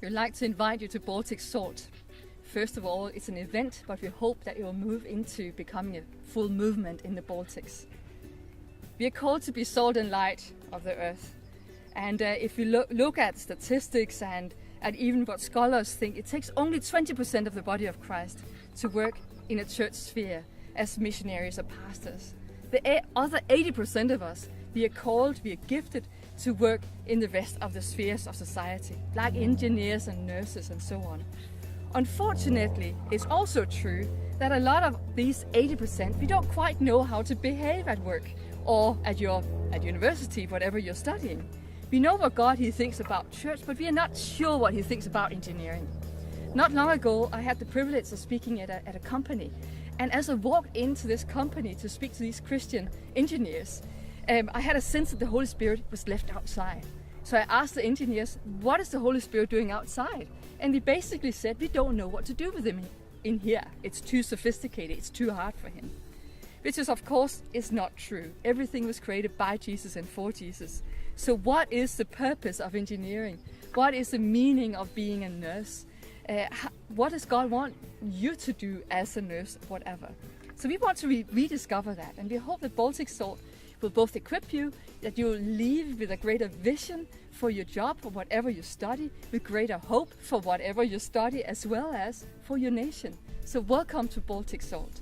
We'd like to invite you to Baltic Salt. First of all, it's an event, but we hope that it will move into becoming a full movement in the Baltics. We are called to be salt and light of the earth. And if you look at statistics and at even what scholars think, it takes only 20% of the body of Christ to work in a church sphere as missionaries or pastors. The other 80% of us, we are called, we are gifted to work in the rest of the spheres of society, like engineers and nurses and so on. Unfortunately, it's also true that a lot of these 80%, we don't quite know how to behave at work or at university, whatever you're studying. We know what God He thinks about church, but we are not sure what He thinks about engineering. Not long ago, I had the privilege of speaking at a company. And as I walked into this company to speak to these Christian engineers, I had a sense that the Holy Spirit was left outside. So I asked the engineers, what is the Holy Spirit doing outside? And they basically said, we don't know what to do with him in here. It's too sophisticated, it's too hard for him. Which is, of course, is not true. Everything was created by Jesus and for Jesus. So what is the purpose of engineering? What is the meaning of being a nurse? What does God want you to do as a nurse, whatever? So we want to rediscover that, and we hope that Baltic Salt will both equip you, that you'll leave with a greater vision for your job, for whatever you study, with greater hope for whatever you study, as well as for your nation. So welcome to Baltic Salt.